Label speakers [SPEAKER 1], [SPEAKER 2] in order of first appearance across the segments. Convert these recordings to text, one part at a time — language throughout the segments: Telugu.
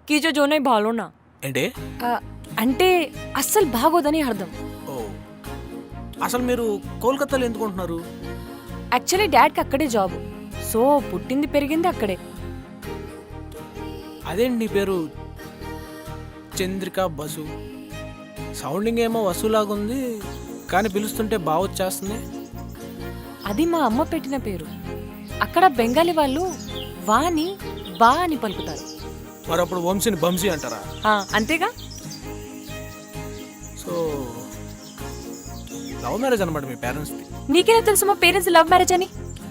[SPEAKER 1] కీజో జోనే బాలోనా
[SPEAKER 2] ఏంటి?
[SPEAKER 1] అంటే అస్సలు బాగోదని అర్థం.
[SPEAKER 2] ఓ, అసలు మీరు కోల్కతాలో ఎందుకు ఉంటున్నారు?
[SPEAKER 1] యాక్చువల్లీ డాడ్కి అక్కడే జాబ్, సో పుట్టింది పెరిగింది అక్కడే.
[SPEAKER 2] అదేంటి నీ పేరు చంద్రిక బసు? సౌండింగ్ ఏమో వసులాగుంది, కానీ పిలుస్తుంటే బాగా వచ్చేస్తుంది.
[SPEAKER 1] అది మా అమ్మ పెట్టిన పేరు. అక్కడ బెంగాలీ వాళ్ళు వాని బా అని పలుకుతారు.
[SPEAKER 2] మరి అప్పుడు వంశీని బంశీ అంటారా?
[SPEAKER 1] అంతేగా.
[SPEAKER 2] సో లవ్ మ్యారేజ్ అనమాట మీ పేరెంట్స్ది.
[SPEAKER 1] నీకెలా తెలుసు మా పేరెంట్స్ లవ్ మ్యారేజ్ అని?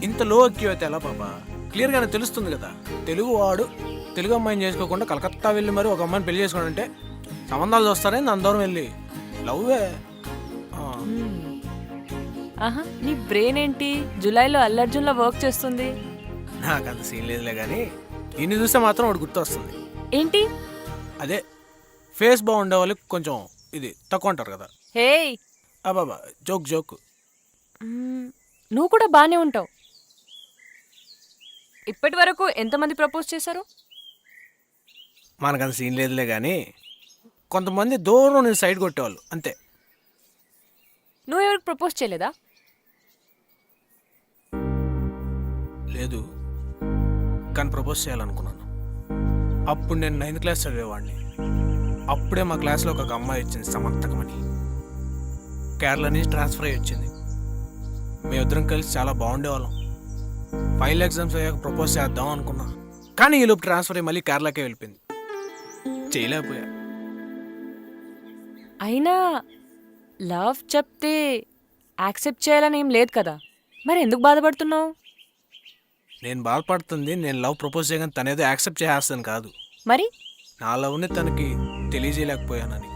[SPEAKER 2] ఇంత లో అక్యూ అయితే ఎలా బాబా? క్లియర్గానే తెలుస్తుంది కదా. తెలుగు వాడు తెలుగు అమ్మాయిని చేసుకోకుండా కలకత్తా వెళ్ళి మరి ఒక అమ్మాయిని పెళ్లి చేసుకోవాలంటే సంబంధాలు చూస్తారే దాని దూరం వెళ్ళి లవ్వే.
[SPEAKER 1] ఆహా, నీ బ్రెయిన్ ఏంటి జులైలో అల్లర్జున్లో వర్క్ చేస్తుంది?
[SPEAKER 2] నాకు అంత సీన్ లేదులే కానీ నిన్ను చూస్తే మాత్రం వాడు గుర్తు వస్తుంది.
[SPEAKER 1] ఏంటి?
[SPEAKER 2] అదే ఫేస్ బాగుండే వాళ్ళకి కొంచెం ఇది తక్కువ అంటారు కదా.
[SPEAKER 1] హే,
[SPEAKER 2] బాబా జోక్ జోక్.
[SPEAKER 1] నువ్వు కూడా బానే ఉంటావు. ఇప్పటి వరకు ఎంతమంది ప్రపోజ్ చేశారు?
[SPEAKER 2] మనకంత సీన్ లేదులే కానీ కొంతమంది దూరం నేను సైడ్ కొట్టేవాళ్ళు అంతే.
[SPEAKER 1] నువ్వు ఎవరికి ప్రపోజ్ చేయలేదా?
[SPEAKER 2] లేదు, కానీ ప్రపోజ్ చేయాలనుకున్నాను. అప్పుడు నేను 9th క్లాస్ చదివేవాడిని. అప్పుడే మా క్లాస్లో ఒక అమ్మాయి వచ్చింది, సమంతకమని. కేరళ నుంచి ట్రాన్స్ఫర్ అయ్యి వచ్చింది. మేమిద్దరం కలిసి చాలా బాగుండేవాళ్ళం. ఫైనల్ ఎగ్జామ్స్ అయ్యాక ప్రపోజ్ చేద్దాం అనుకున్నా, కానీ ఈ లోపు ట్రాన్స్ఫర్ అయ్యి మళ్ళీ కేరళకే వెళ్ళిపోయింది. చేయలేకపోయా.
[SPEAKER 1] అయినా లవ్ చెప్తే యాక్సెప్ట్ చేయాలని ఏం లేదు కదా, మరి ఎందుకు బాధపడుతున్నావు?
[SPEAKER 2] నేను బాధపడుతుంది నేను లవ్ ప్రపోజ్ చేయగానే తనేదో యాక్సెప్ట్ చేసేస్తాను కాదు,
[SPEAKER 1] మరి
[SPEAKER 2] నా లవ్ని తనకి తెలియజేయలేకపోయానని.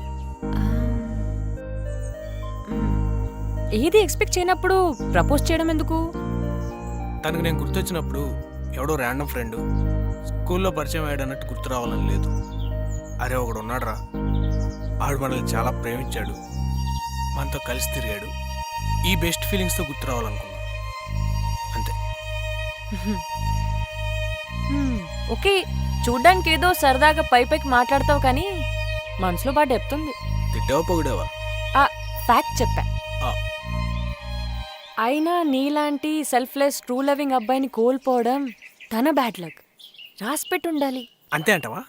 [SPEAKER 1] ఏది ఎక్స్పెక్ట్ చేయనప్పుడు ప్రపోజ్ చేయడం ఎందుకు?
[SPEAKER 2] తనకు నేను గుర్తొచ్చినప్పుడు ఎవడో ర్యాండమ్ ఫ్రెండ్ స్కూల్లో పరిచయం అయ్యాడు అన్నట్టు గుర్తు రావాలని లేదు. అరే ఒకడు ఉన్నాడు రా, ఆడు మనల్ని చాలా ప్రేమించాడు, మనతో కలిసి తిరిగాడు, ఈ బెస్ట్ ఫీలింగ్స్తో గుర్తు రావాలనుకున్నా అంతే.
[SPEAKER 1] ఓకే, చూడ్డానికి ఏదో సరదాగా పైకి మాట్లాడతావు కానీ మనసులో బాగా డెప్త్ ఉంది.
[SPEAKER 2] తిట్టావా పొగిడావా?
[SPEAKER 1] ఫ్యాక్ట్ చెప్పా.
[SPEAKER 2] ఆ,
[SPEAKER 1] అయినా నీలాంటి సెల్ఫ్లెస్ ట్రూ లవింగ్ అబ్బాయిని కోల్పోవడం తన బ్యాడ్ లక్. రాసిపెట్టి ఉండాలి.
[SPEAKER 2] అంతే అంటావా?